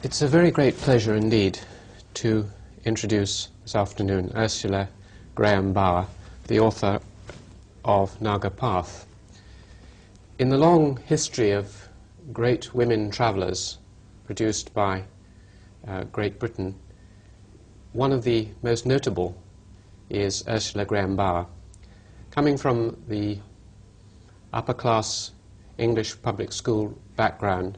It's a very great pleasure indeed to introduce this afternoon Ursula Graham Bauer, the author of Naga Path. In the long history of great women travellers produced by Great Britain, one of the most notable is Ursula Graham Bauer. Coming from the upper-class English public school background,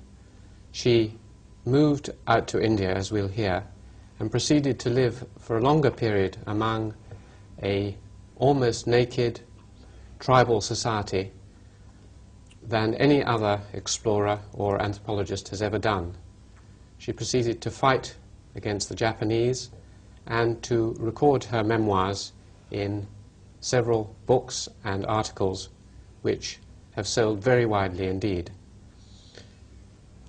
she moved out to India, as we'll hear, and proceeded to live for a longer period among a almost naked tribal society than any other explorer or anthropologist has ever done. She proceeded to fight against the Japanese and to record her memoirs in several books and articles which have sold very widely indeed.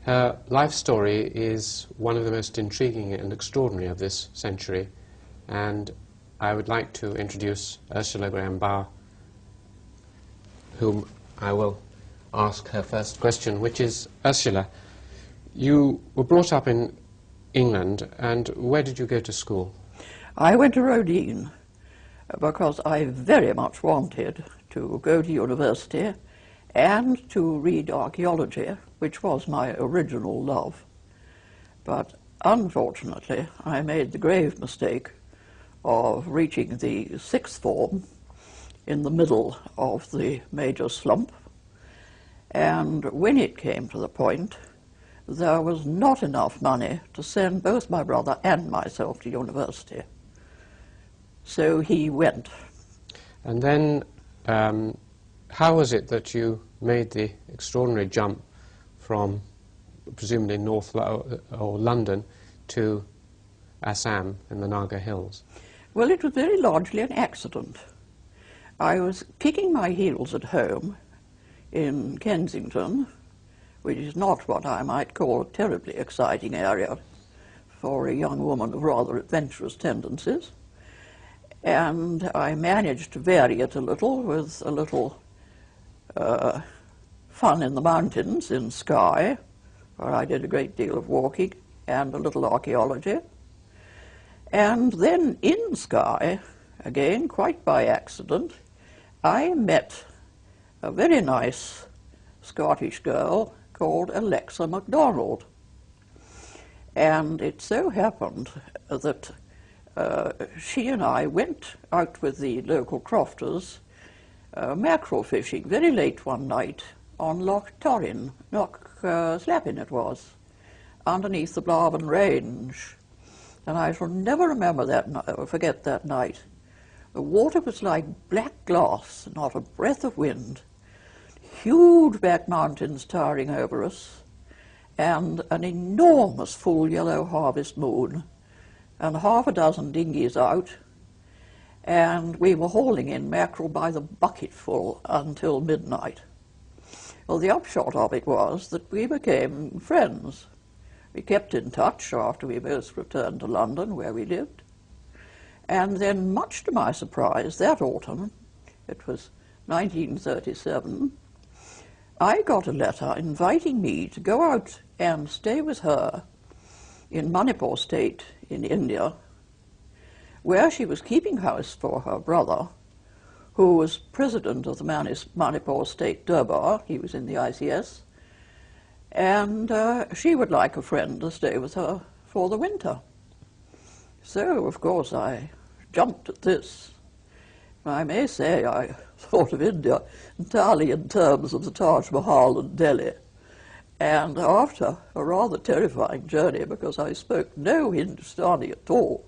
Her life story is one of the most intriguing and extraordinary of this century, and I would like to introduce Ursula Graham Bauer, whom I will ask her first question, which is, Ursula, you were brought up in England, and where did you go to school? I went to Rodin because I very much wanted to go to university and to read archaeology, which was my original love. But unfortunately, I made the grave mistake of reaching the sixth form in the middle of the major slump. And when it came to the point, there was not enough money to send both my brother and myself to university. So he went. And then how was it that you made the extraordinary jump from presumably London to Assam in the Naga Hills? Well, it was very largely an accident. I was kicking my heels at home in Kensington, which is not what I might call a terribly exciting area for a young woman of rather adventurous tendencies. And I managed to vary it a little with a little fun in the mountains in Skye, where I did a great deal of walking, and a little archaeology. And then in Skye, again quite by accident, I met a very nice Scottish girl called Alexa MacDonald. And it so happened that she and I went out with the local crofters mackerel fishing very late one night on Loch Torrin, Loch Slappin it was, underneath the Blavan Range. And I shall never forget that night. The water was like black glass, not a breath of wind, huge back mountains towering over us, and an enormous full yellow harvest moon, and half a dozen dinghies out, and we were hauling in mackerel by the bucketful until midnight. Well, the upshot of it was that we became friends. We kept in touch after we both returned to London, where we lived. And then, much to my surprise, that autumn, it was 1937, I got a letter inviting me to go out and stay with her in Manipur State in India, where she was keeping house for her brother, who was president of the Manipur State Durbar. He was in the ICS, and she would like a friend to stay with her for the winter. So, of course, I jumped at this. I may say I thought of India entirely in terms of the Taj Mahal and Delhi. And after a rather terrifying journey, because I spoke no Hindustani at all,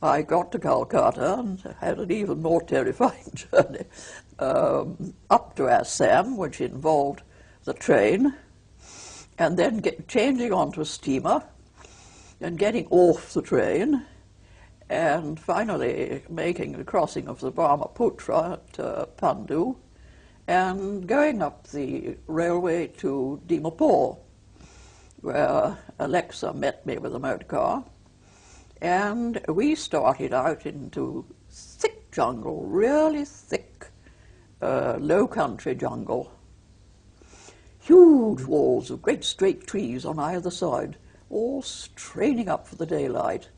I got to Calcutta and had an even more terrifying journey up to Assam, which involved the train, and then changing onto a steamer and getting off the train, and finally making the crossing of the Brahmaputra at Pandu, and going up the railway to Dimapur, where Alexa met me with a motor car. And we started out into thick jungle, really thick, low country jungle. Huge walls of great straight trees on either side, all straining up for the daylight,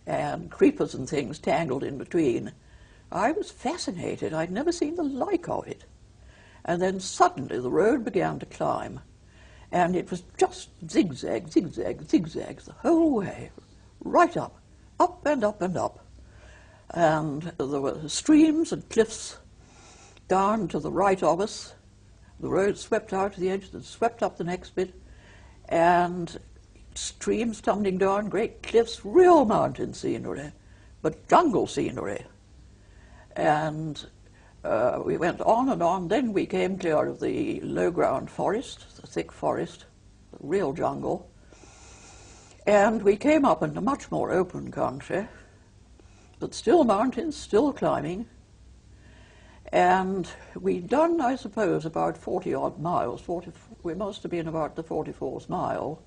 and creepers and things tangled in between. I was fascinated. I'd never seen the like of it. And then suddenly the road began to climb, and it was just zigzag, zigzag, zigzags the whole way, right up, up and up and up. And there were streams and cliffs down to the right of us. The road swept out to the edge and swept up the next bit, and streams tumbling down, great cliffs, real mountain scenery, but jungle scenery. And we went on and on. Then we came clear of the low-ground forest, the thick forest, the real jungle. And we came up into much more open country, but still mountains, still climbing. And we'd done, I suppose, about 40-odd miles. We must have been about the 44th mile,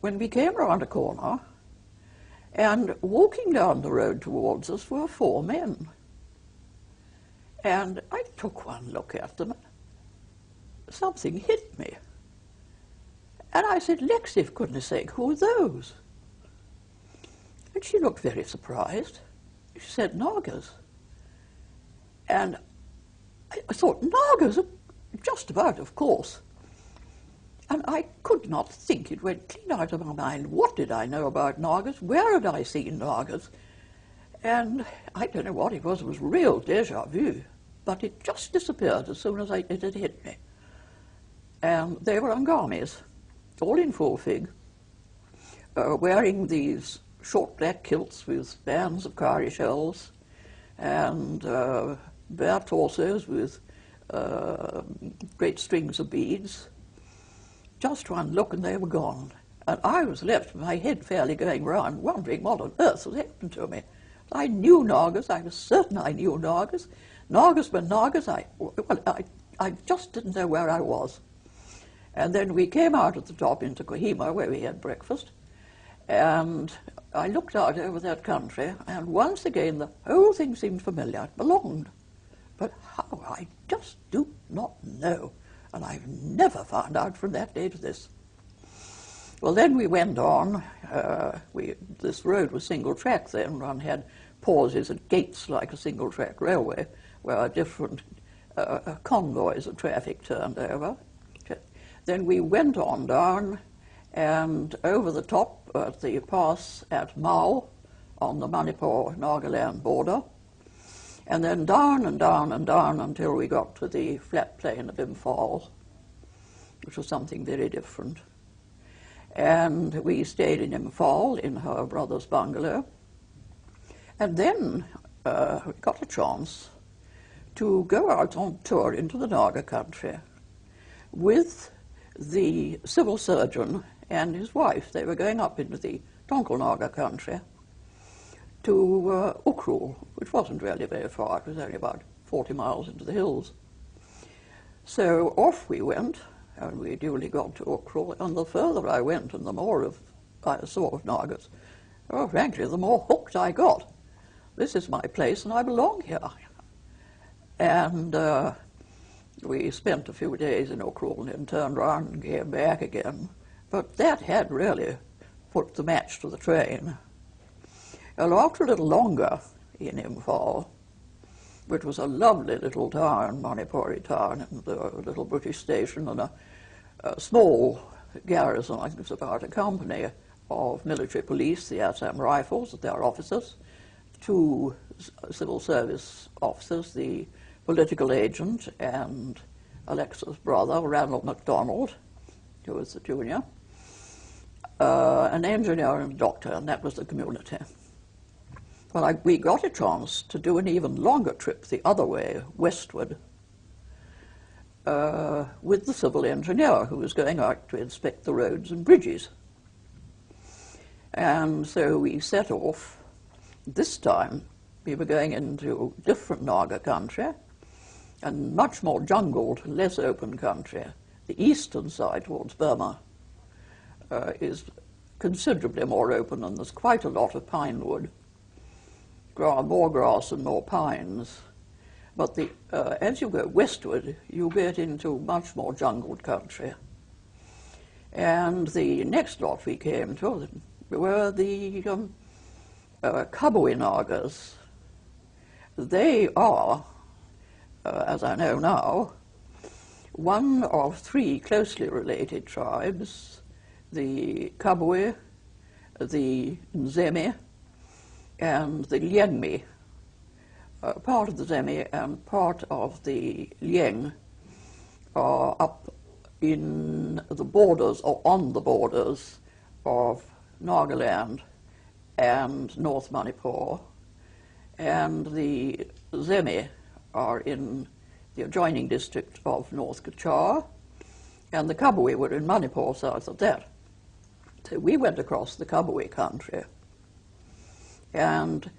when we came round a corner, and walking down the road towards us were 4 men. And I took one look at them, and something hit me. And I said, "Lexi, for goodness sake, who are those?" And she looked very surprised. She said, "Nagas." And I thought, Nagas? Just about, of course. And I could not think. It went clean out of my mind. What did I know about Nagas? Where had I seen Nagas? And I don't know what it was. It was real déjà vu. But it just disappeared as soon as it had hit me. And they were Angamis, all in full fig, wearing these short black kilts with bands of cowrie shells, and bare torsos with great strings of beads. Just one look and they were gone. And I was left with my head fairly going round, wondering what on earth had happened to me. I knew Nagas. I was certain I knew Nagas. Nagas were Nagas. I just didn't know where I was. And then we came out at the top into Kohima, where we had breakfast, and I looked out over that country, and once again the whole thing seemed familiar. It belonged. But how, I just do not know, and I've never found out from that day to this. Well, then we went on. This road was single track then. One had pauses at gates like a single track railway, where different convoys of traffic turned over. Then we went on down and over the top at the pass at Mao on the Manipur-Nagaland border, and then down and down and down until we got to the flat plain of Imphal, which was something very different. And we stayed in Imphal in her brother's bungalow, and then we got a chance to go out on tour into the Naga country with the civil surgeon and his wife. They were going up into the Tonkel Naga country to Ukrul, which wasn't really very far. It was only about 40 miles into the hills. So off we went, and we duly got to Ukrul, and the further I went and the more I saw of Nagas, oh, frankly, the more hooked I got. This is my place and I belong here. And we spent a few days in Ukrul and then turned around and came back again. But that had really put the match to the train. Well, after a little longer in Imphal, which was a lovely little town, Manipuri town, and a little British station and a small garrison, I think it was about a company of military police, the Assam Rifles, their officers, 2 civil service officers, the political agent and Alexa's brother, Randall MacDonald, who was the junior, an engineer and a doctor, and that was the community. Well, we got a chance to do an even longer trip the other way, westward, with the civil engineer who was going out to inspect the roads and bridges. And so we set off. This time we were going into different Naga country and much more jungled, less open country. The eastern side towards Burma is considerably more open, and there's quite a lot of pine wood, more grass and more pines. But as you go westward, you get into much more jungled country. And the next lot we came to were the Kabui Nagas. They are, as I know now, one of three closely related tribes, the Kabui, the Nzemi, and the Liengmi. Part of the Zemi and part of the Lieng are up in the borders, or on the borders, of Nagaland and North Manipur, and the Zemi are in the adjoining district of North Kachar, and the Kabui were in Manipur south of that. So we went across the Kabui country, and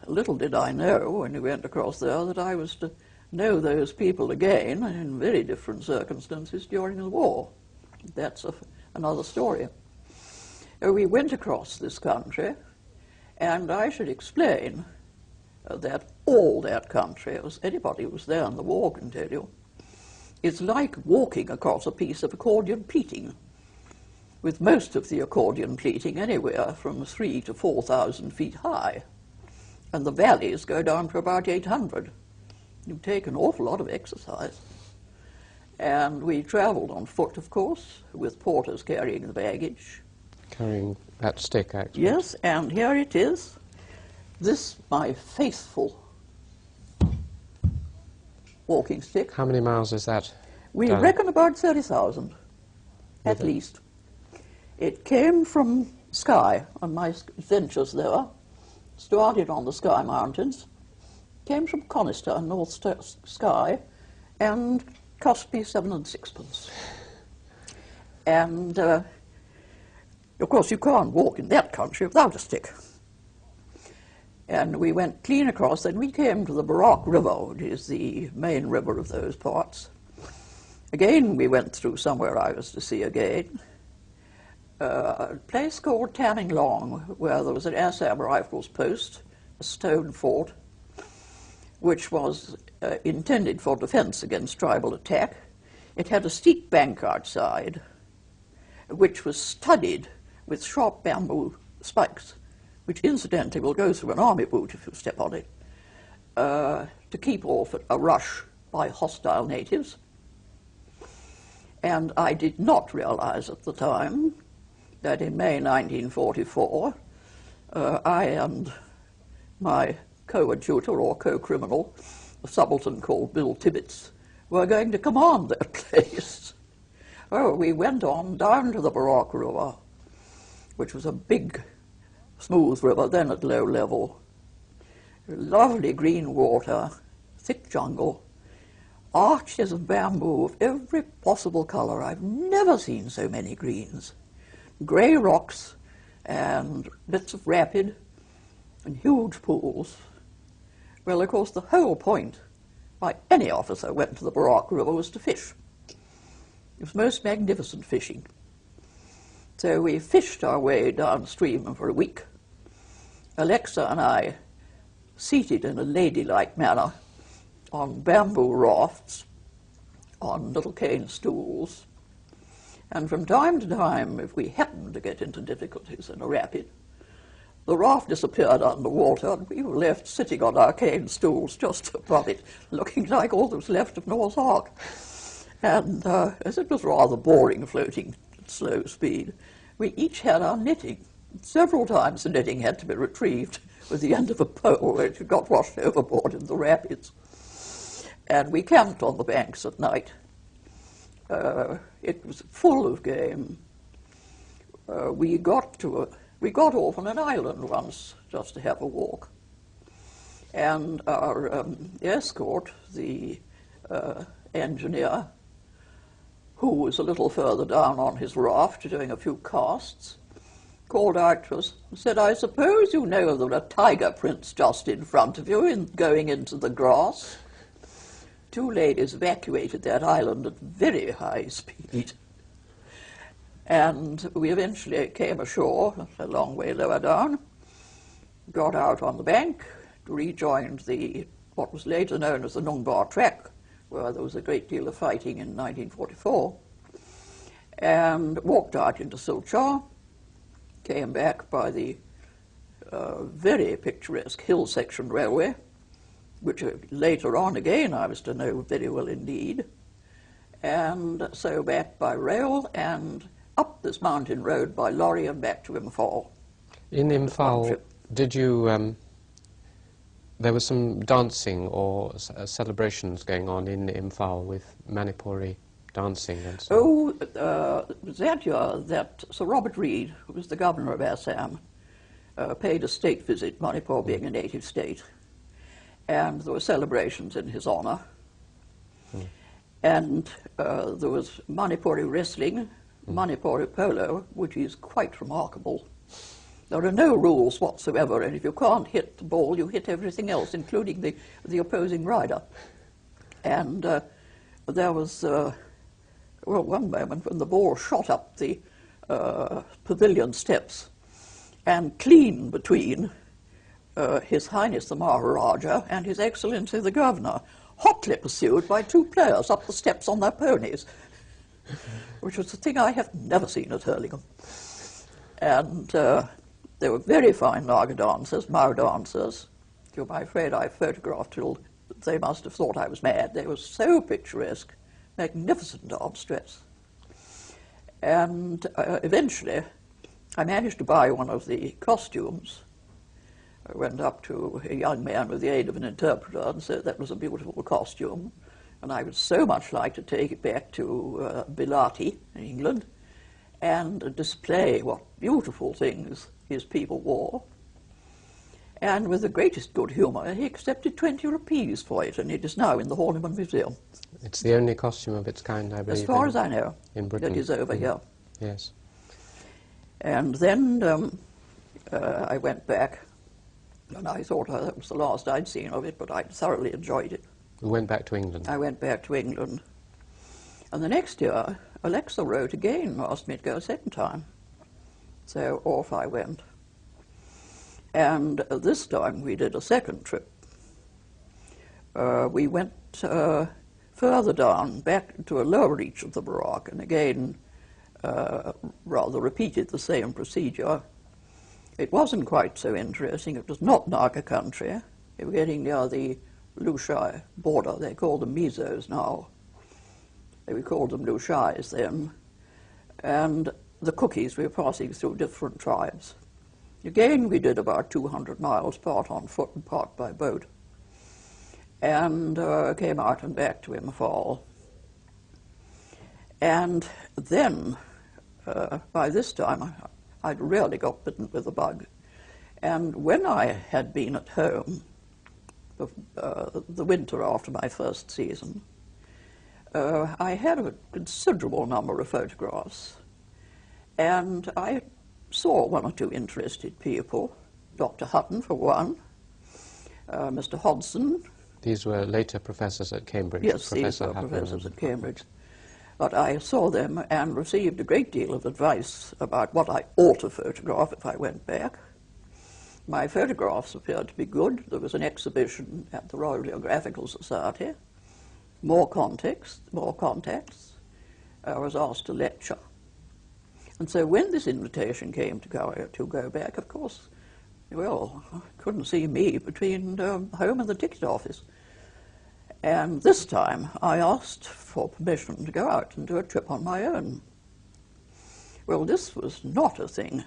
little did I know when we went across there that I was to know those people again in very different circumstances during the war. That's another story. We went across this country, and I should explain that all that country, as anybody who was there in the war can tell you, is like walking across a piece of accordion pleating, with most of the accordion pleating anywhere from 3,000 to 4,000 feet high. And the valleys go down to about 800. You take an awful lot of exercise. And we traveled on foot, of course, with porters carrying the baggage. Carrying that stick, actually. Yes, and here it is. This, my faithful walking stick. How many miles is that? We down? reckon about 30,000, at least. It came from Skye on my adventures there. Started on the Skye Mountains, came from Conister and North Skye, and cost me 7 and 6pence. And of course you can't walk in that country without a stick. And we went clean across, then we came to the Barak River, which is the main river of those parts. Again we went through somewhere I was to see again. A place called Tanning Long, where there was an Assam Rifles post, a stone fort, which was intended for defense against tribal attack. It had a steep bank outside, which was studded with sharp bamboo spikes, which incidentally will go through an army boot if you step on it, to keep off a rush by hostile natives. And I did not realize at the time that in May 1944, I and my coadjutor or co-criminal, a subaltern called Bill Tibbets, were going to command that place. Oh, we went on down to the Barak River, which was a big, smooth river, then at low level. Lovely green water, thick jungle, arches of bamboo of every possible color. I've never seen so many greens. Grey rocks and bits of rapid and huge pools. Well, of course, the whole point why any officer went to the Barak River was to fish. It was most magnificent fishing. So we fished our way downstream for a week. Alexa and I, seated in a ladylike manner on bamboo rafts, on little cane stools, and from time to time, if we happened to get into difficulties in a rapid, the raft disappeared underwater and we were left sitting on our cane stools just above it, looking like all that was left of Noah's Ark. And as it was rather boring floating at slow speed, we each had our knitting. Several times the knitting had to be retrieved with the end of a pole which got washed overboard in the rapids. And we camped on the banks at night. It was full of game. We got off on an island once just to have a walk. And our escort, the engineer, who was a little further down on his raft doing a few casts, called out to us and said, "I suppose you know there are tiger prints just in front of you going into the grass." 2 ladies evacuated that island at very high speed. And we eventually came ashore, a long way lower down, got out on the bank, rejoined what was later known as the Nungbar Track, where there was a great deal of fighting in 1944. and walked out into Silchar, came back by the very picturesque hill section railway, which later on again I was to know very well indeed, and so back by rail and up this mountain road by lorry and back to Imphal. In Imphal, did you, there was some dancing or celebrations going on in Imphal with Manipuri dancing and so on? Oh, it was that year that Sir Robert Reid, who was the governor of Assam, paid a state visit, Manipur being a native state, and there were celebrations in his honour. And there was Manipuri wrestling, Manipuri polo, which is quite remarkable. There are no rules whatsoever, and if you can't hit the ball, you hit everything else, including the opposing rider. And there was, well, one moment when the ball shot up the pavilion steps, and clean between His Highness the Maharaja and His Excellency the Governor, hotly pursued by two players up the steps on their ponies, which was a thing I have never seen at Hurlingham. And they were very fine Naga dancers, Mao dancers, whom I'm afraid I photographed till they must have thought I was mad. They were so picturesque, magnificent dance dress. And eventually I managed to buy one of the costumes. I went up to a young man with the aid of an interpreter and said that was a beautiful costume, and I would so much like to take it back to Bilati in England and display what beautiful things his people wore. And with the greatest good humour, he accepted 20 rupees for it, and it is now in the Horniman Museum. It's the only costume of its kind, I believe, as far as I know, in Britain. that is over here. Yes. And then I went back, and I thought that was the last I'd seen of it, but I thoroughly enjoyed it. You went back to England? I went back to England. And the next year, Alexa wrote again, asked me to go a second time. So off I went. And this time we did a second trip. We went further down, back to a lower reach of the Barak, and again rather repeated the same procedure. It wasn't quite so interesting. It was not Naga country. They were getting near the Lushai border. They call them Mizos now. We called them Lushais then. And the cookies, we were passing through different tribes. Again, we did about 200 miles, part on foot and part by boat. And came out and back to Imphal. And then, by this time, I'd really got bitten with the bug. And when I had been at home, the winter after my first season, I had a considerable number of photographs. And I saw one or two interested people, Dr. Hutton for one, Mr. Hodson. These were later professors at Cambridge. Yes, these were professors at Cambridge. But I saw them and received a great deal of advice about what I ought to photograph if I went back. My photographs appeared to be good. There was an exhibition at the Royal Geographical Society. More contacts. I was asked to lecture. And so when this invitation came to go back, of course, well, I couldn't see me between home and the ticket office. And this time I asked for permission to go out and do a trip on my own. Well, this was not a thing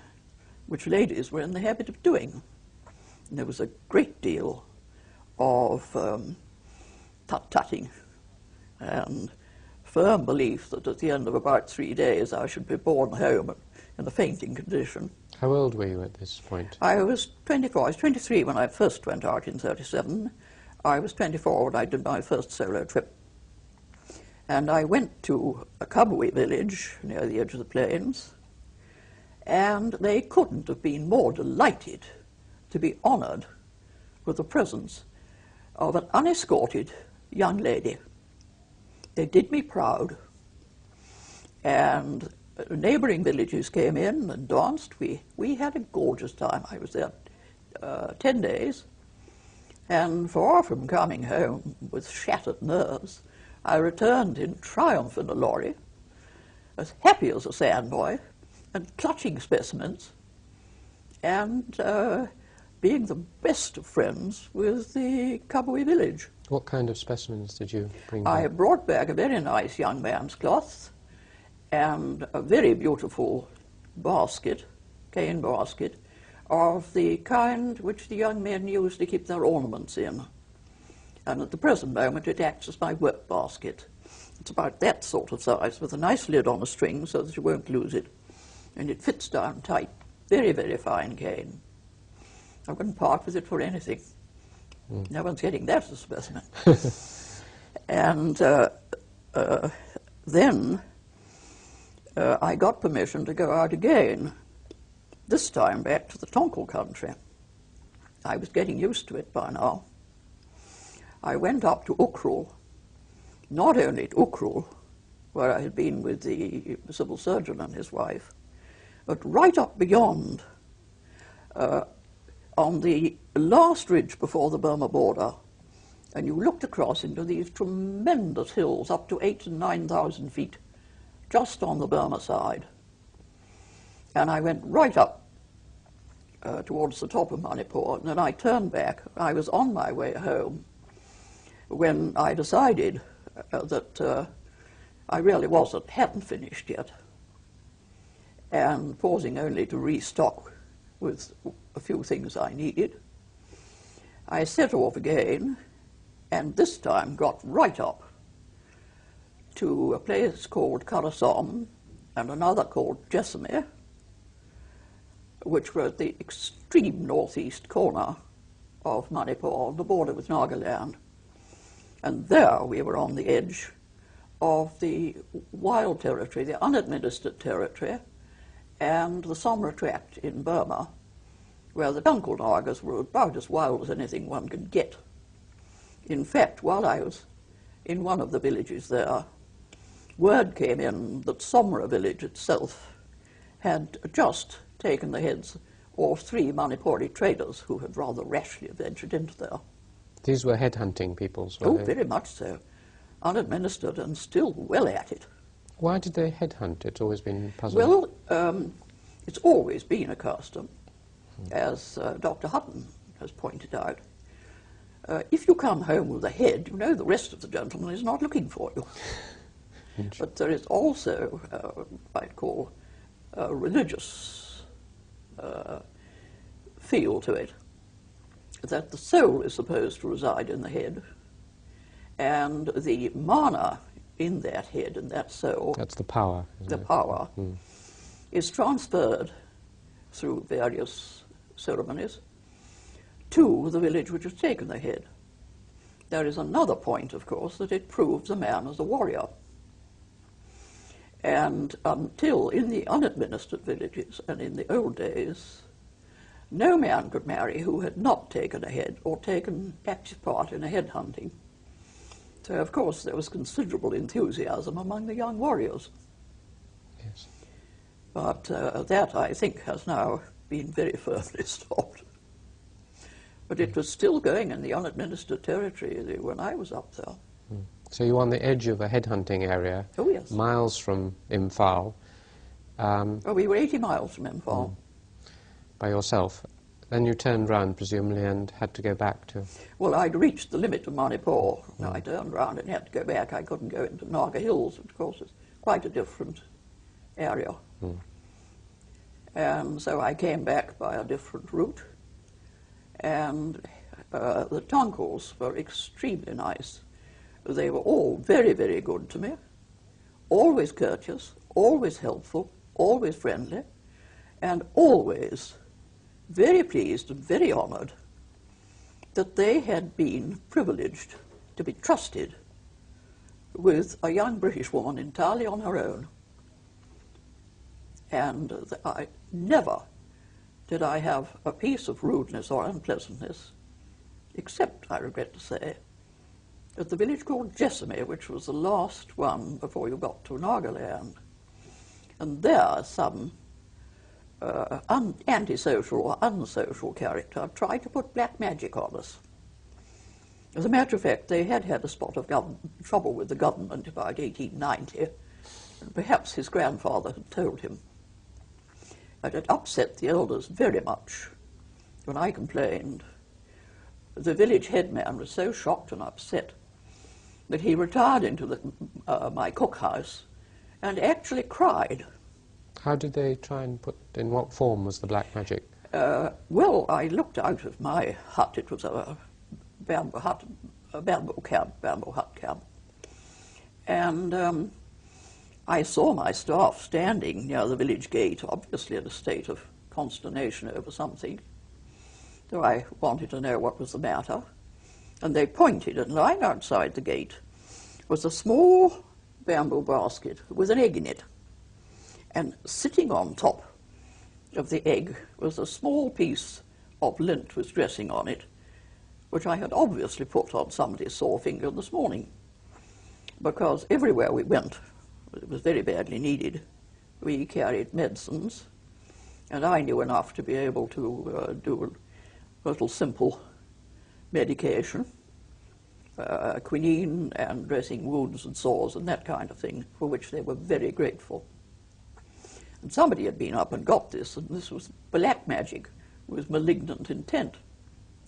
which ladies were in the habit of doing. And there was a great deal of tut-tutting and firm belief that at the end of about 3 days I should be borne home in a fainting condition. How old were you at this point? I was 24. I was 23 when I first went out in 37. I was 24 when I did my first solo trip. And I went to a Kabui village near the edge of the plains, and they couldn't have been more delighted to be honoured with the presence of an unescorted young lady. They did me proud. And neighbouring villages came in and danced. We had a gorgeous time. I was there 10 days. And far from coming home with shattered nerves, I returned in triumph in a lorry as happy as a sandboy, and clutching specimens, and being the best of friends with the Kabui village. What kind of specimens did you bring I back? brought back a very nice young man's cloth and a very beautiful basket, cane basket, of the kind which the young men use to keep their ornaments in. And at the present moment it acts as my work basket. It's about that sort of size, with a nice lid on a string so that you won't lose it. And it fits down tight. Very, very fine cane. I wouldn't part with it for anything. No one's getting that as a specimen. And then I got permission to go out again, this time back to the Tonkel country. I was getting used to it by now. I went up to Ukrul, not only to Ukrul, where I had been with the civil surgeon and his wife, but right up beyond, on the last ridge before the Burma border, and you looked across into these tremendous hills, up to 8,000 and 9,000 feet, just on the Burma side. And I went right up towards the top of Manipur, and then I turned back. I was on my way home when I decided that I really hadn't finished yet, and pausing only to restock with a few things I needed, I set off again, and this time got right up to a place called Karasom and another called Jessamy, which were at the extreme northeast corner of Manipur, on the border with Nagaland. And there we were on the edge of the wild territory, the unadministered territory, and the Samra tract in Burma, where the Tonkel Nagas were about as wild as anything one could get. In fact, while I was in one of the villages there, word came in that Samra village itself had just taken the heads of 3 Manipuri traders who had rather rashly ventured into there. These were headhunting peoples, were Oh, they? very much so. Unadministered and still well at it. Why did they headhunt? It's always been puzzling. Well, it's always been a custom, as Dr. Hutton has pointed out. If you come home with a head, you know the rest of the gentleman is not looking for you. But there is also, what I'd call, a religious feel to it, that the soul is supposed to reside in the head, and the mana in that head and that soul, that's the power, isn't the it? power, is transferred through various ceremonies to the village which has taken the head. There is another point, of course, that it proves a man as a warrior. And until in the unadministered villages and in the old days, no man could marry who had not taken a head or taken active part in a head hunting. So, of course, there was considerable enthusiasm among the young warriors. Yes. But that, I think, has now been very firmly stopped. But it was still going in the unadministered territory when I was up there. So you were on the edge of a headhunting area, Oh, yes. miles from Imphal, We were 80 miles from Imphal. by yourself. Then you turned round, presumably, and had to go back to... Well, I'd reached the limit of Manipur. I turned round and had to go back. I couldn't go into Naga Hills, which, of course, is quite a different area. And so I came back by a different route. And the Tonkels were extremely nice. They were all very, very good to me, always courteous, always helpful, always friendly, and always very pleased and very honoured that they had been privileged to be trusted with a young British woman entirely on her own. And I never did I have a piece of rudeness or unpleasantness, except, I regret to say, at the village called Jessamy, which was the last one before you got to Nagaland. And there some antisocial or unsocial character tried to put black magic on us. As a matter of fact, they had had a spot of trouble with the government about 1890, Perhaps his grandfather had told him. But it upset the elders very much when I complained. The village headman was so shocked and upset that he retired into my cookhouse and actually cried. How did they try and in what form was the black magic? Well, I looked out of my hut. It was a bamboo hut camp. And I saw my staff standing near the village gate, obviously in a state of consternation over something. So I wanted to know what was the matter. And they pointed, and lying outside the gate was a small bamboo basket with an egg in it. And sitting on top of the egg was a small piece of lint with dressing on it, which I had obviously put on somebody's sore finger this morning, because everywhere we went, it was very badly needed. We carried medicines, and I knew enough to be able to do a little simple medication, quinine and dressing wounds and sores and that kind of thing, for which they were very grateful. And somebody had been up and got this, and this was black magic with malignant intent.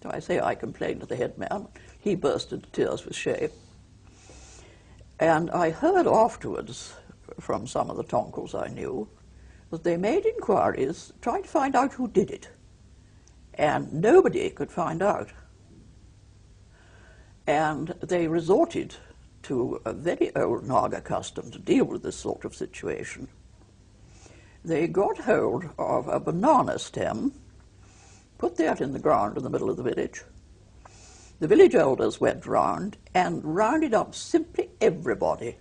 So I complained to the headman. He burst into tears with shame. And I heard afterwards from some of the tonkals I knew that they made inquiries, trying to find out who did it. And nobody could find out. And they resorted to a very old Naga custom to deal with this sort of situation. They got hold of a banana stem, put that in the ground in the middle of the village. The village elders went round and rounded up simply everybody.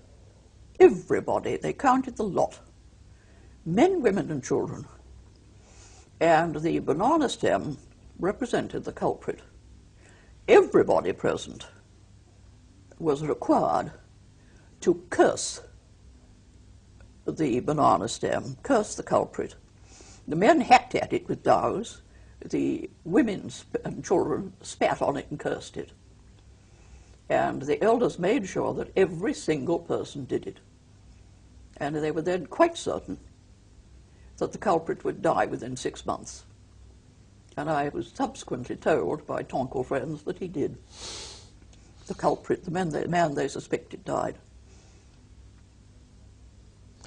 Everybody. They counted the lot. Men, women and children. And the banana stem represented the culprit. Everybody present was required to curse the banana stem, curse the culprit. The men hacked at it with dows. The women and children spat on it and cursed it. And the elders made sure that every single person did it. And they were then quite certain that the culprit would die within 6 months. And I was subsequently told by tonkal friends that he did. The culprit, the man they suspected, died.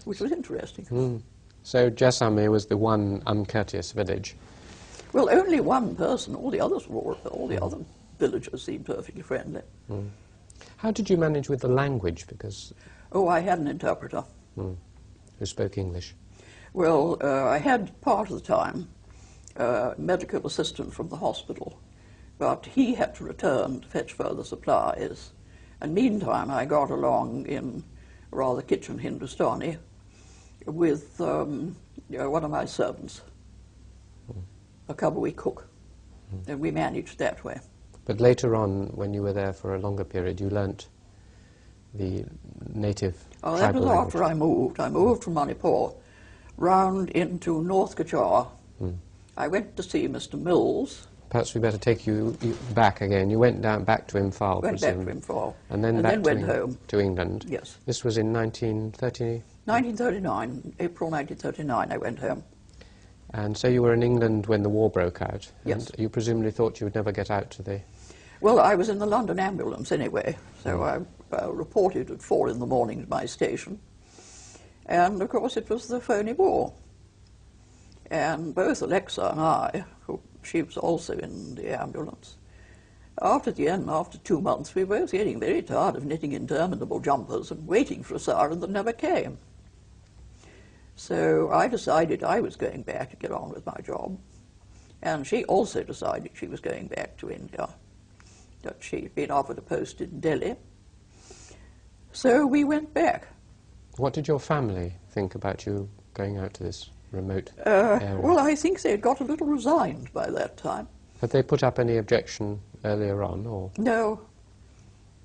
Which was interesting. Mm. So Jasame was the one uncourteous village. Well, only one person. All the others were all the other villagers seemed perfectly friendly. Mm. How did you manage with the language? Because I had an interpreter. Who spoke English? Well, I had part of the time a medical assistant from the hospital, but he had to return to fetch further supplies. And meantime, I got along in rather kitchen Hindustani with one of my servants, a Kabui cook, and we managed that way. But later on, when you were there for a longer period, you learnt the native tribal that was language. after I moved. I moved from Manipur round into North Kachar. I went to see Mr. Mills. Perhaps we better take you back again. You went back to Imphal, Went back to Imphal. and then back went home. to England. Yes. This was in 1930? 1939, April 1939, I went home. And so you were in England when the war broke out? Yes. And you presumably thought you would never get out to the... Well, I was in the London ambulance anyway, so I reported at 4 in the morning to my station. And, of course, it was the phony war. And both Alexa and I, she was also in the ambulance, after 2 months, we were both getting very tired of knitting interminable jumpers and waiting for a siren that never came. So I decided I was going back to get on with my job. And she also decided she was going back to India, that she'd been offered a post in Delhi. So we went back. What did your family think about you going out to this remote area? Well, I think they'd got a little resigned by that time. Had they put up any objection earlier on, or...? No.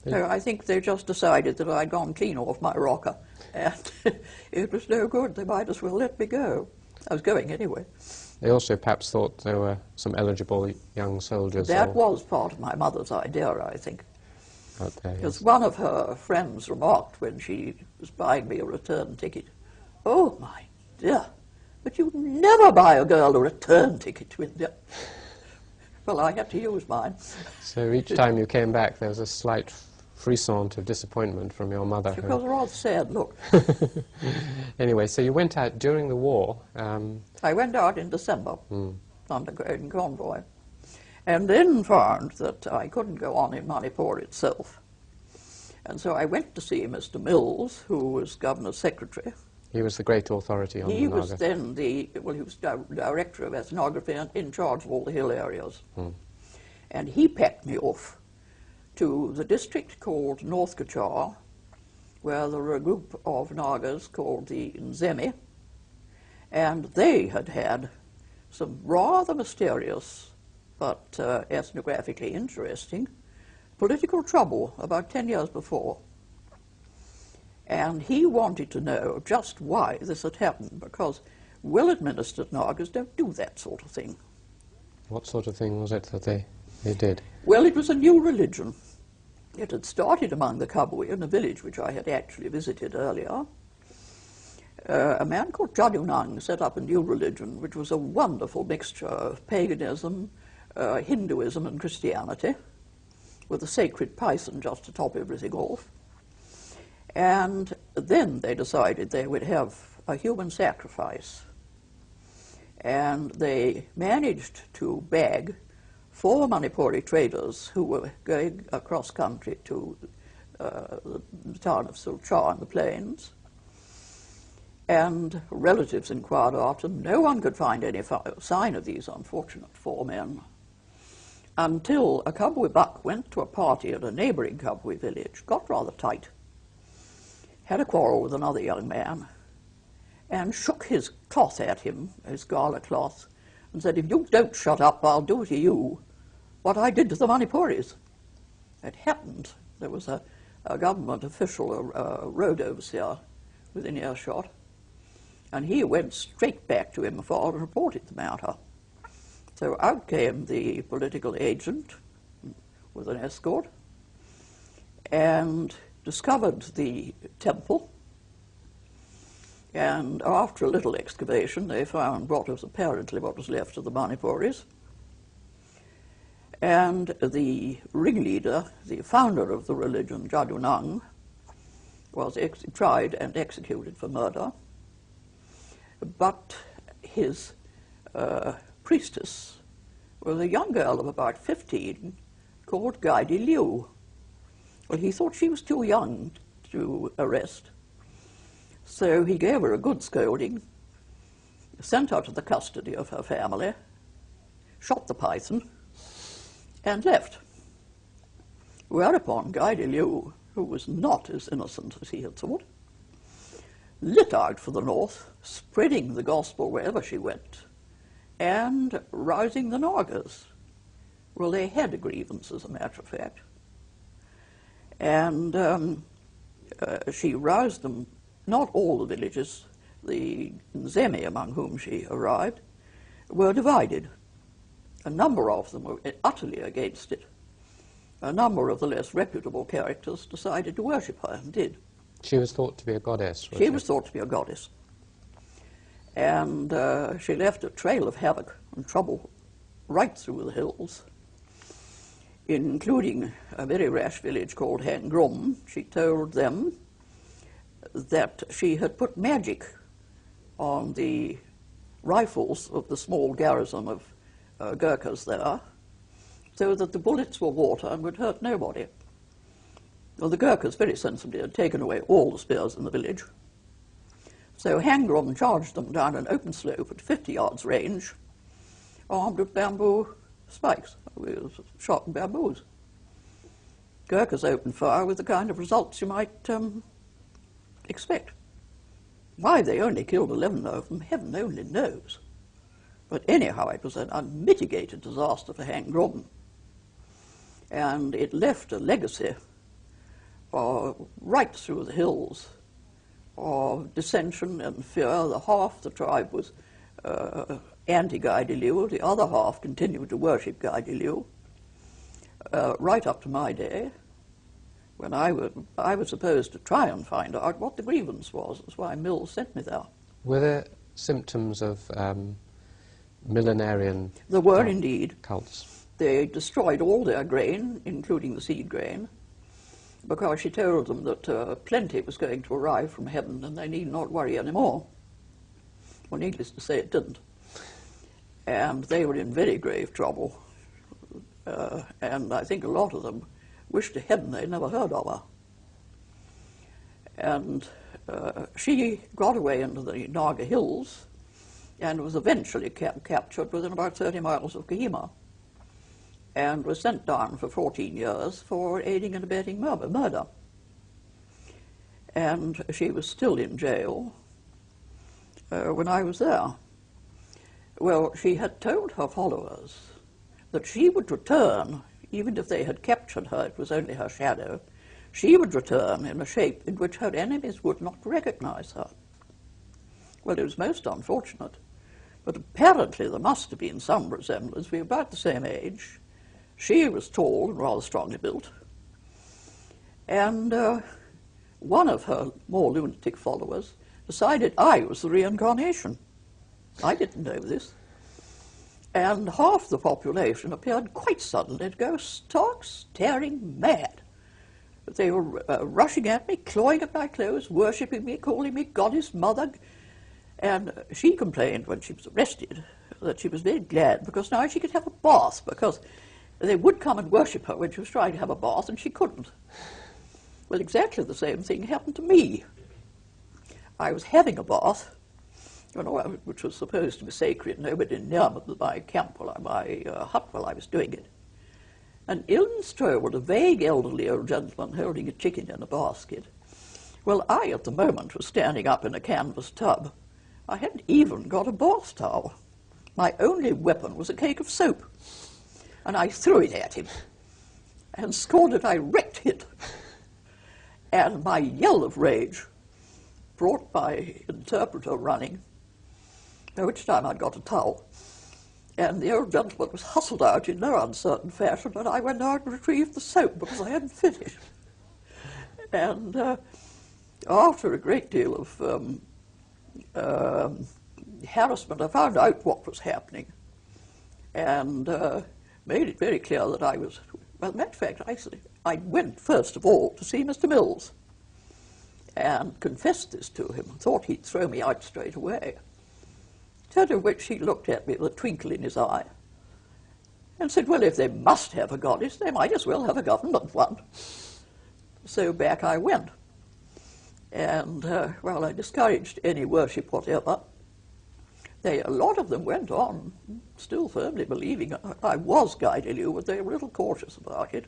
No, I think they just decided that I'd gone clean off my rocker, and it was no good. They might as well let me go. I was going anyway. They also perhaps thought there were some eligible young soldiers. That was part of my mother's idea, I think. out there. Because Yes. one of her friends remarked when she was buying me a return ticket, "Oh, my dear, but you never buy a girl a return ticket to India." Well, I had to use mine. So each time you came back, there was a slight frisson of disappointment from your mother. She got a rather sad look. Anyway, so you went out during the war. I went out in December in convoy, and then found that I couldn't go on in Manipur itself. And so I went to see Mr. Mills, who was Governor's Secretary. He was the great authority on He the was Naga. then he was director of ethnography and in charge of all the hill areas. And he packed me off to the district called North Kachar, where there were a group of Nagas called the Nzemi, and they had had some rather mysterious but ethnographically interesting political trouble about 10 years before. And he wanted to know just why this had happened, because well-administered Nagas don't do that sort of thing. What sort of thing was it that they did? Well, it was a new religion. It had started among the Kabui in a village which I had actually visited earlier. A man called Jadunang set up a new religion which was a wonderful mixture of paganism, Hinduism and Christianity, with a sacred python just to top everything off. And then they decided they would have a human sacrifice. And they managed to bag 4 Manipuri traders who were going across country to the town of Silchar in the plains. And relatives inquired after them. No one could find any sign of these unfortunate 4 men until a Kabui buck went to a party at a neighboring Kabui village, got rather tight, had a quarrel with another young man, and shook his cloth at him, his gala cloth, and said, "If you don't shut up, I'll do to you what I did to the Manipuris." It happened. There was a government official, a road overseer, within earshot, and he went straight back to Imphal and reported the matter. So out came the political agent with an escort and discovered the temple. And after a little excavation, they found what was apparently what was left of the Manipuris. And the ringleader, the founder of the religion, Jadunang, was tried and executed for murder. But his priestess was a young girl of about 15 called Gaidi Liu. Well, he thought she was too young to arrest, so he gave her a good scolding, sent her to the custody of her family, shot the python, and left. Whereupon Gaidi Liu, who was not as innocent as he had thought, lit out for the north, spreading the gospel wherever she went, and rousing the Nagas. Well, they had a grievance, as a matter of fact. And she roused them, not all the villages, the Nzemi among whom she arrived, were divided. A number of them were utterly against it. A number of the less reputable characters decided to worship her, and did. She was thought to be a goddess, She was thought to be a goddess. And she left a trail of havoc and trouble right through the hills, including a very rash village called Hangrum. She told them that she had put magic on the rifles of the small garrison of Gurkhas there, so that the bullets were water and would hurt nobody. Well, the Gurkhas very sensibly had taken away all the spears in the village. So Hangrum charged them down an open slope at 50 yards range, armed with bamboo spikes, with sharp bamboos. Gurkhas opened fire with the kind of results you might expect. Why they only killed 11 of them, heaven only knows. But anyhow, it was an unmitigated disaster for Hangrum. And it left a legacy right through the hills of dissension and fear. Half the tribe was anti-Gaidi Liu, the other half continued to worship Gaidi Liu, right up to my day. when I was supposed to try and find out what the grievance was. That's why Mills sent me there. Were there symptoms of millenarian There were indeed. cults? They destroyed all their grain, including the seed grain, because she told them that plenty was going to arrive from heaven and they need not worry anymore. Well, needless to say, it didn't. And they were in very grave trouble. And I think a lot of them wished to heaven they'd never heard of her. And she got away into the Naga hills and was eventually captured within about 30 miles of Kohima and was sent down for 14 years for aiding and abetting murder. And she was still in jail when I was there. Well, she had told her followers that she would return, even if they had captured her, it was only her shadow, she would return in a shape in which her enemies would not recognize her. Well, it was most unfortunate, but apparently there must have been some resemblance. We were about the same age. She was tall and rather strongly built, and one of her more lunatic followers decided I was the reincarnation. I didn't know this. And half the population appeared quite suddenly to go stark, staring mad. They were rushing at me, clawing at my clothes, worshipping me, calling me goddess, mother. And she complained when she was arrested that she was very glad because now she could have a bath, because they would come and worship her when she was trying to have a bath and she couldn't. Well, exactly the same thing happened to me. I was having a bath, which was supposed to be sacred, nobody near my camp, my hut while I was doing it. And in strolled a vague elderly old gentleman holding a chicken in a basket. Well, I at the moment was standing up in a canvas tub. I hadn't even got a bath towel. My only weapon was a cake of soap. And I threw it at him and scored a direct hit. And my yell of rage brought my interpreter running, by which time I'd got a towel. And the old gentleman was hustled out in no uncertain fashion, and I went out and retrieved the soap because I hadn't finished. And after a great deal of harassment, I found out what was happening and made it very clear that I was, well, as a matter of fact, I went first of all to see Mr. Mills and confessed this to him and thought he'd throw me out straight away. To which he looked at me with a twinkle in his eye and said, well, if they must have a goddess, they might as well have a government one. So back I went. And, well, I discouraged any worship whatever. A lot of them went on, still firmly believing I was Guy de Lieu, but they were a little cautious about it.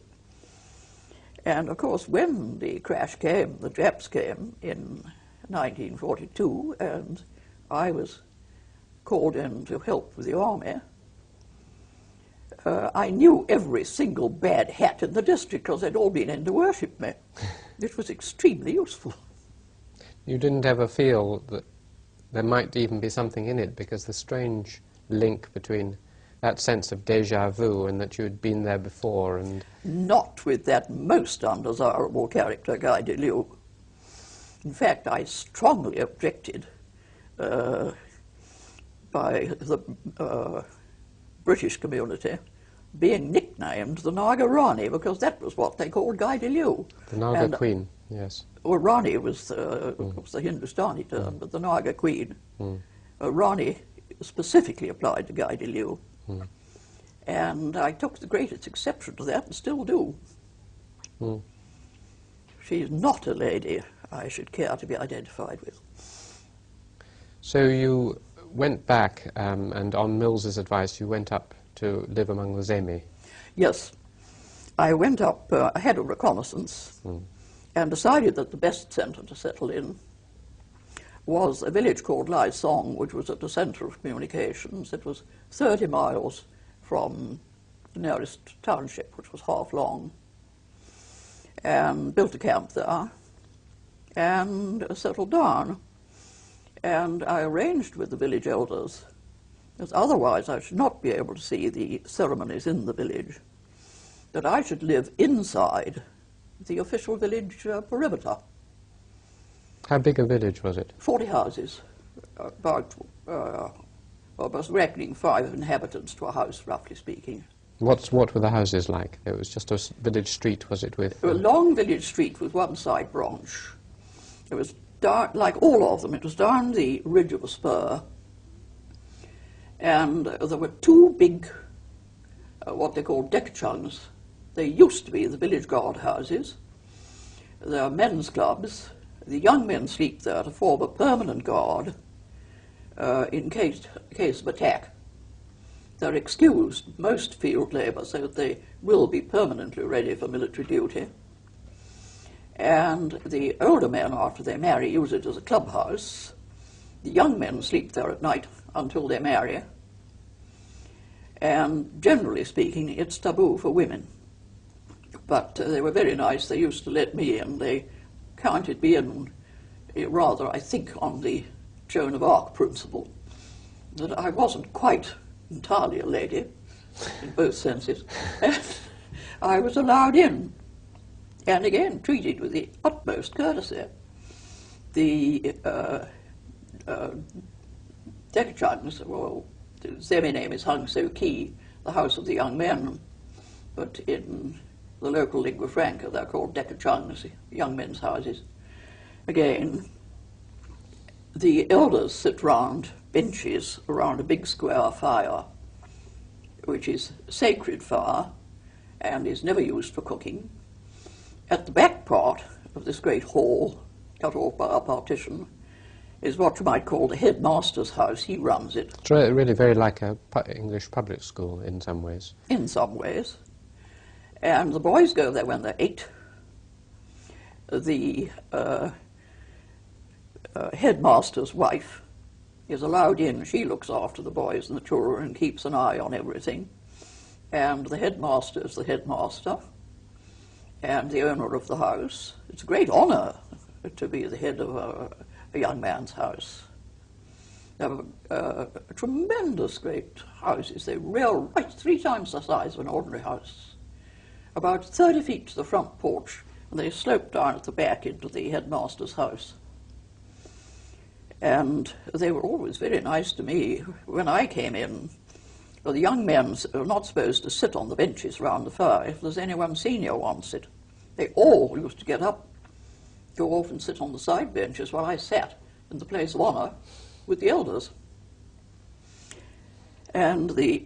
And, of course, when the crash came, the Japs came in 1942, and I was called in to help with the army, I knew every single bad hat in the district because they'd all been in to worship me. It was extremely useful. You didn't ever feel that there might even be something in it, because the strange link between that sense of déjà vu and that you had been there before and... Not with that most undesirable character, Guy de Lieu. In fact, I strongly objected by the British community being nicknamed the Naga Rani, because that was what they called Guy de Lieu. The Naga Queen, yes. Well, Rani was the Hindustani term, but the Naga Queen. Rani specifically applied to Guy de Lieu. And I took the greatest exception to that and still do. She's not a lady I should care to be identified with. So you went back, and on Mills's advice, you went up to live among the Zemi. Yes. I went up, I had a reconnaissance, and decided that the best centre to settle in was a village called Lai Song, which was at the centre of communications. It was 30 miles from the nearest township, which was half long, and built a camp there and settled down. And I arranged with the village elders, as otherwise I should not be able to see the ceremonies in the village, that I should live inside the official village perimeter. How big a village was it? 40 houses, about, almost reckoning 5 inhabitants to a house, roughly speaking. What were the houses like? It was just a village street, was it, with... A long village street with one side branch. It was down, like all of them, it was down the ridge of a spur. And there were 2 big, what they call dekchungs. They used to be the village guard houses. There are men's clubs. The young men sleep there to form a permanent guard in case of attack. They're excused, most field labour, so that they will be permanently ready for military duty. And the older men, after they marry, use it as a clubhouse. The young men sleep there at night until they marry. And generally speaking, it's taboo for women. But they were very nice. They used to let me in. They counted me in rather, I think, on the Joan of Arc principle, that I wasn't quite entirely a lady, in both senses. And I was allowed in, and again treated with the utmost courtesy. The dekchungs, well, the Zemi name is Hung So Ki, the house of the young men, but in the local lingua franca they're called dekchungs, young men's houses. Again, the elders sit round benches around a big square fire, which is sacred fire and is never used for cooking. At the back part of this great hall, cut off by a partition, is what you might call the headmaster's house. He runs it. It's really very like a English public school in some ways. In some ways. And the boys go there when they're 8. The headmaster's wife is allowed in. She looks after the boys and the children and keeps an eye on everything. And the headmaster is the headmaster and the owner of the house. It's a great honour to be the head of a young man's house. They have tremendous great houses. They rail right 3 times the size of an ordinary house. About 30 feet to the front porch, and they slope down at the back into the headmaster's house. And they were always very nice to me. When I came in, well, the young men are not supposed to sit on the benches round the fire if there's anyone senior wants it. They all used to get up, go off and sit on the side benches while I sat in the place of honour with the elders. And the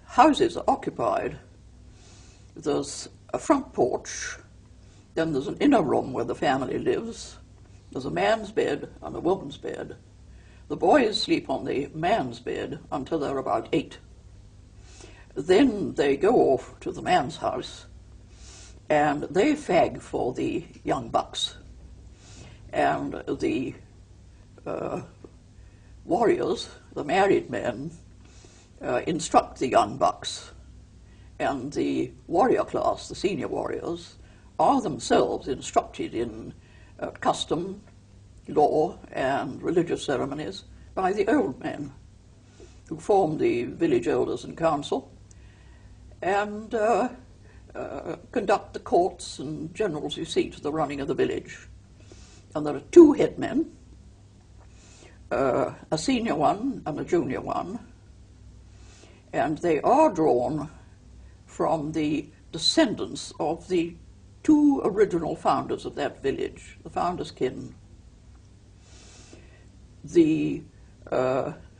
houses are occupied. There's a front porch, then there's an inner room where the family lives. There's a man's bed and a woman's bed. The boys sleep on the man's bed until they're about 8. Then they go off to the man's house and they fag for the young bucks. And the warriors, the married men, instruct the young bucks. And the warrior class, the senior warriors, are themselves instructed in custom, law, and religious ceremonies by the old men who form the village elders and council and conduct the courts and generals you see to the running of the village. And there are 2 headmen, a senior one and a junior one, and they are drawn from the descendants of the 2 original founders of that village, the founders' kin. The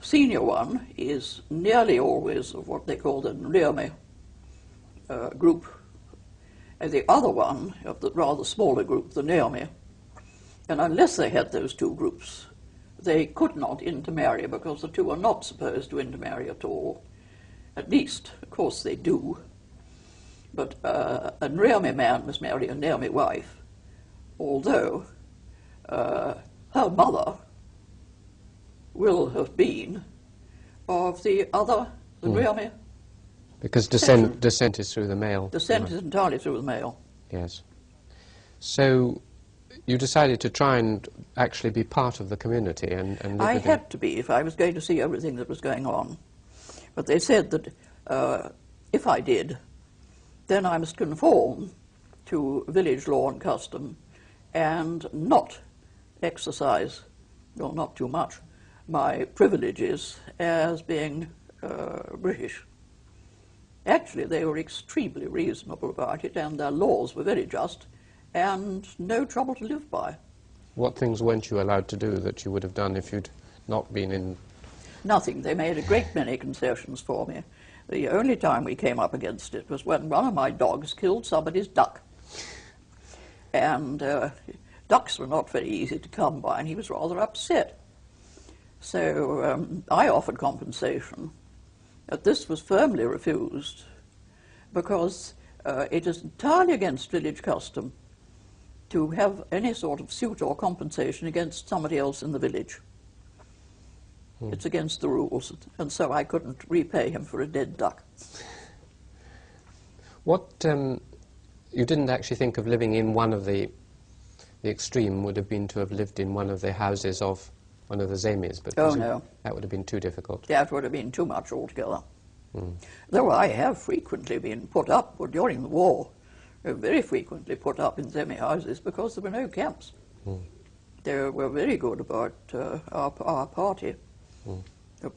senior one is nearly always of what they call the Nriame group, and the other one of the rather smaller group, the Naomi. And unless they had those 2 groups, they could not intermarry, because the 2 are not supposed to intermarry at all. At least, of course, they do. But a Nriame man must marry a Naomi wife, although her mother will have been of the other, the Nriame. Because descent is through the male. Descent is entirely through the male. Yes. So you decided to try and actually be part of the community and live I with had to be if I was going to see everything that was going on. But they said that if I did, then I must conform to village law and custom and not exercise, well, not too much, my privileges as being British. Actually, they were extremely reasonable about it, and their laws were very just and no trouble to live by. What things weren't you allowed to do that you would have done if you'd not been in? Nothing. They made a great many concessions for me. The only time we came up against it was when one of my dogs killed somebody's duck. And ducks were not very easy to come by, and he was rather upset. So I offered compensation, but this was firmly refused because it is entirely against village custom to have any sort of suit or compensation against somebody else in the village. It's against the rules, and so I couldn't repay him for a dead duck. What, you didn't actually think of living in one of the extreme would have been to have lived in one of the houses of one of the Zemis, but Oh, no. that would have been too difficult. That would have been too much altogether. Though I have frequently been put up, or during the war, very frequently put up in Zemi houses because there were no camps. They were very good about our party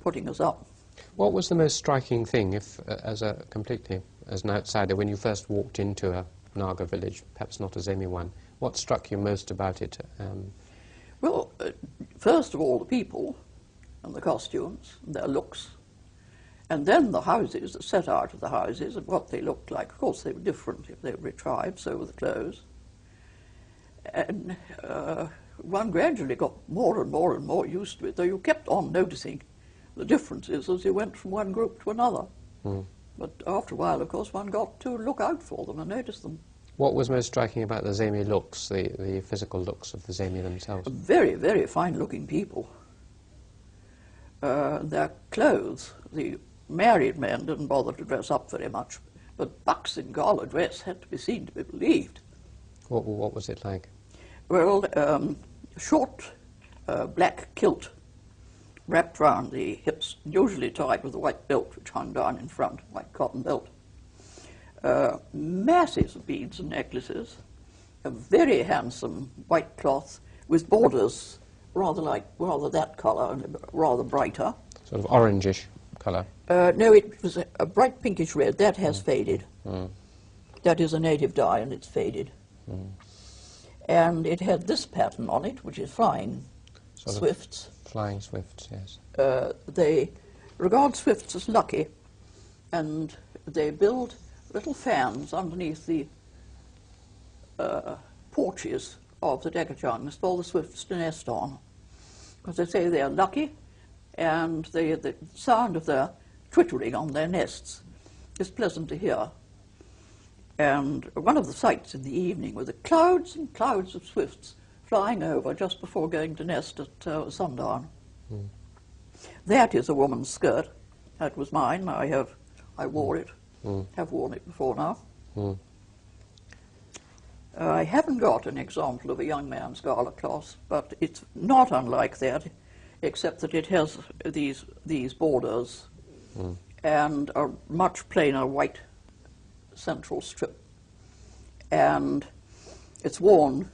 putting us up. What was the most striking thing, if as an outsider, when you first walked into a Naga village, perhaps not a Zemi one, what struck you most about it? Well, first of all, the people and the costumes and their looks, and then the houses, the set out of the houses and what they looked like. Of course, they were different if they were tribes, so were the clothes. And one gradually got more and more and more used to it, though you kept on noticing the differences as you went from one group to another. But after a while, of course, one got to look out for them and notice them. What was most striking about the Zemi looks, the physical looks of the Zemi themselves? Very, very fine-looking people. Their clothes, the married men didn't bother to dress up very much, but bucks in gala dress had to be seen to be believed. What was it like? Well, short black kilt wrapped round the hips, usually tied with a white belt which hung down in front, white cotton belt. Masses of beads and necklaces, a very handsome white cloth with borders rather that colour and rather brighter. Sort of orangish colour? No, it was a bright pinkish red. That has faded. That is a native dye and it's faded. And it had this pattern on it, which is flying swifts. Flying swifts, yes. They regard swifts as lucky, and they build little fans underneath the porches of the Decachungs for the swifts to nest on. Because they say they are lucky, and the sound of their twittering on their nests is pleasant to hear. And one of the sights in the evening were the clouds and clouds of swifts flying over just before going to nest at sundown. That is a woman's skirt. That was mine. I wore it. Have worn it before now. I haven't got an example of a young man's gala cloth, but it's not unlike that, except that it has these borders and a much plainer white central strip. And it's worn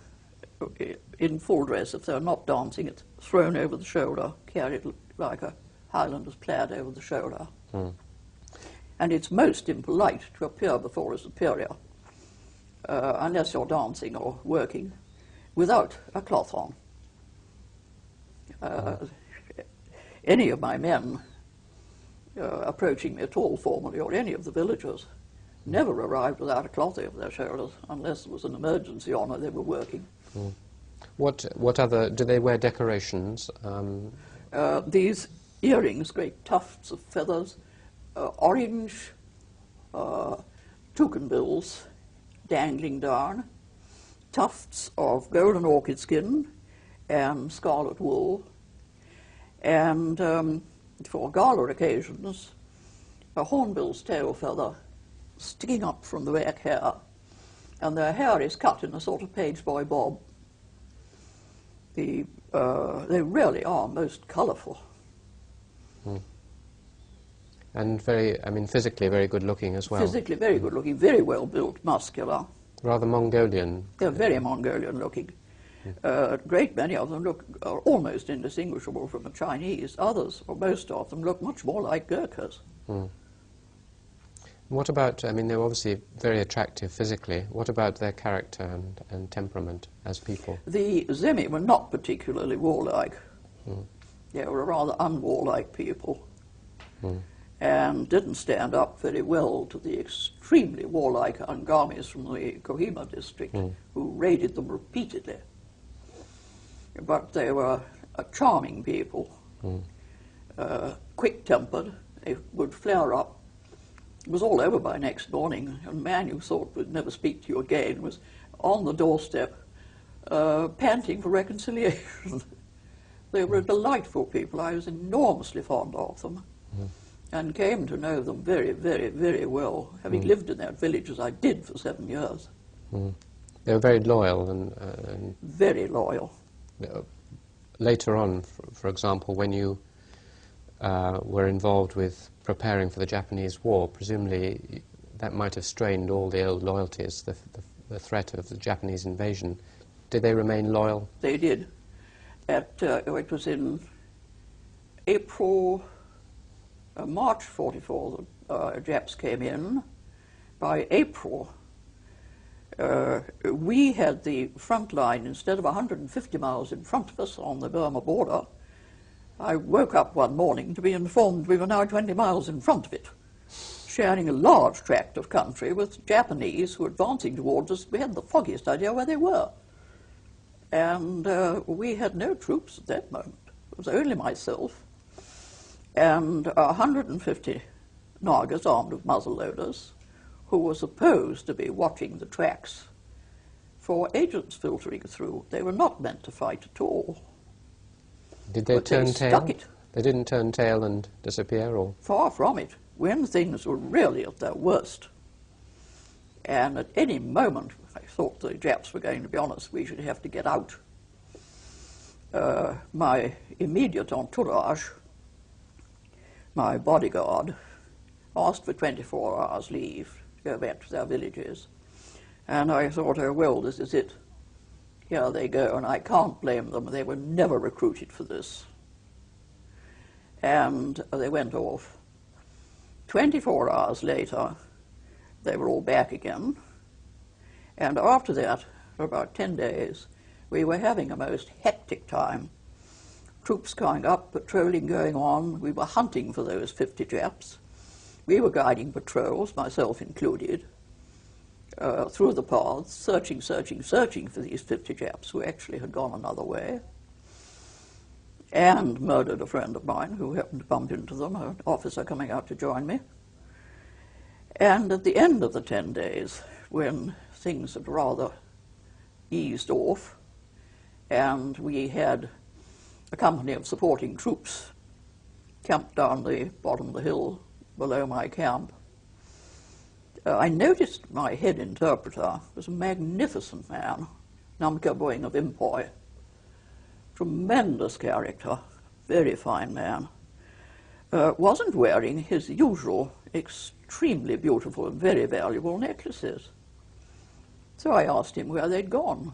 in full dress. If they're not dancing, it's thrown over the shoulder, carried like a Highlander's plaid over the shoulder. And it's most impolite to appear before a superior, unless you're dancing or working, without a cloth on. Any of my men approaching me at all formally, or any of the villagers, never arrived without a cloth over their shoulders, unless there was an emergency on or they were working. What other, do they wear decorations? These earrings, great tufts of feathers, orange toucan bills dangling down, tufts of golden orchid skin and scarlet wool, and for gala occasions, a hornbill's tail feather sticking up from the back hair, and their hair is cut in a sort of page boy bob. They really are most colourful. And very, I mean, physically very good looking as well. Physically very good looking, very well built, muscular. Rather Mongolian. They're very Mongolian looking. A great many of them are almost indistinguishable from the Chinese. Others, or most of them, look much more like Gurkhas. What about, I mean, they're obviously very attractive physically. What about their character and temperament as people? The Zemi were not particularly warlike. They were rather unwarlike people and didn't stand up very well to the extremely warlike Angamis from the Kohima district who raided them repeatedly. But they were charming people, quick-tempered. They would flare up. It was all over by next morning. A man you thought would never speak to you again was on the doorstep, panting for reconciliation. They were delightful people. I was enormously fond of them and came to know them very, very, very well, having lived in that village as I did for 7 years. They were very loyal and very loyal. Later on, for example, when you were involved with preparing for the Japanese war, presumably that might have strained all the old loyalties, the threat of the Japanese invasion. Did they remain loyal? They did. It was in March 44 the Japs came in. By April, we had the front line, instead of 150 miles in front of us on the Burma border. I woke up one morning to be informed we were now 20 miles in front of it, sharing a large tract of country with Japanese who were advancing towards us. We hadn't the foggiest idea where they were. And we had no troops at that moment. It was only myself and 150 Nagas armed with muzzle loaders who were supposed to be watching the tracks for agents filtering through. They were not meant to fight at all. Did they turn tail? Stuck it. They didn't turn tail and disappear, or? Far from it. When things were really at their worst, and at any moment I thought the Japs were going to be on us, we should have to get out. My immediate entourage, my bodyguard, asked for 24 hours leave to go back to their villages. And I thought, oh well, this is it. Here they go, and I can't blame them. They were never recruited for this. And they went off. 24 hours later, they were all back again. And after that, for about 10 days, we were having a most hectic time. Troops going up, patrolling going on. We were hunting for those 50 Japs. We were guiding patrols, myself included, through the paths, searching for these 50 Japs who actually had gone another way, and murdered a friend of mine who happened to bump into them, an officer coming out to join me. And at the end of the 10 days, when things had rather eased off, and we had a company of supporting troops camped down the bottom of the hill below my camp, I noticed my head interpreter was a magnificent man, Namka Boying of Impoy. Tremendous character, very fine man. Wasn't wearing his usual extremely beautiful and very valuable necklaces. So I asked him where they'd gone.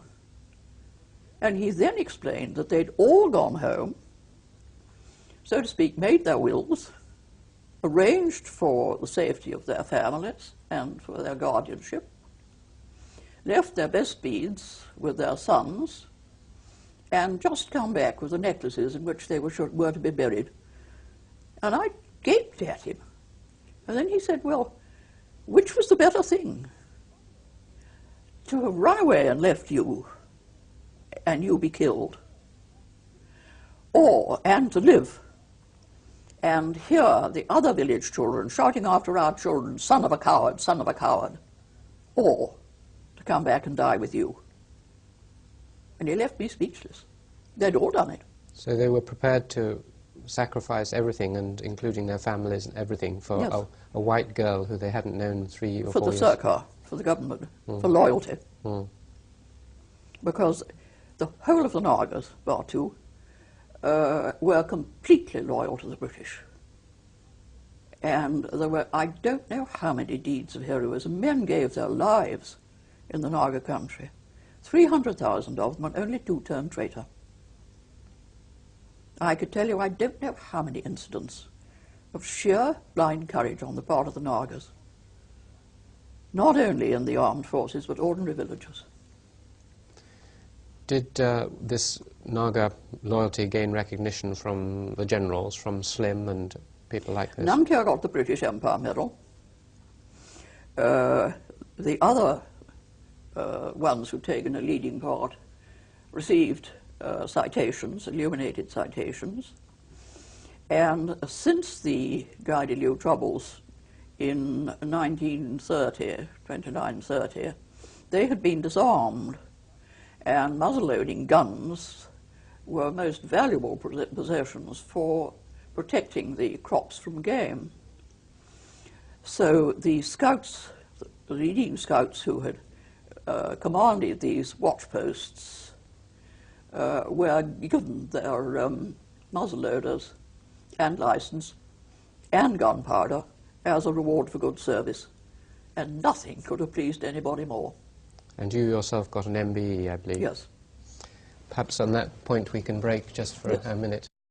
And he then explained that they'd all gone home, so to speak, made their wills, arranged for the safety of their families and for their guardianship, left their best beads with their sons, and just come back with the necklaces in which they were to be buried. And I gaped at him. And then he said, well, which was the better thing? To have run away and left you, and you be killed, and to live and hear the other village children shouting after our children, son of a coward, or to come back and die with you. And he left me speechless. They'd all done it. So they were prepared to sacrifice everything, and including their families and everything, for Yes. a white girl who they hadn't known 3 or 4 For the years. Sirkar, for the government, for loyalty. Because the whole of the Nagas, bar two, were completely loyal to the British. And there were, I don't know how many deeds of heroism. Men gave their lives in the Naga country. 300,000 of them, and only 2 turned traitor. I could tell you I don't know how many incidents of sheer blind courage on the part of the Nagas, not only in the armed forces but ordinary villagers. Did this Naga loyalty gain recognition from the generals, from Slim and people like this? Namkyar got the British Empire Medal. The other ones who'd taken a leading part received citations, illuminated citations. And since the Guy de Lieu troubles in 1930, 29-30, they had been disarmed, and muzzle-loading guns were most valuable possessions for protecting the crops from game. So the scouts, the leading scouts who had commanded these watch posts were given their muzzle-loaders and license and gunpowder as a reward for good service, and nothing could have pleased anybody more. And you yourself got an MBE, I believe. Yes. Perhaps on that point we can break just for Yes. a minute.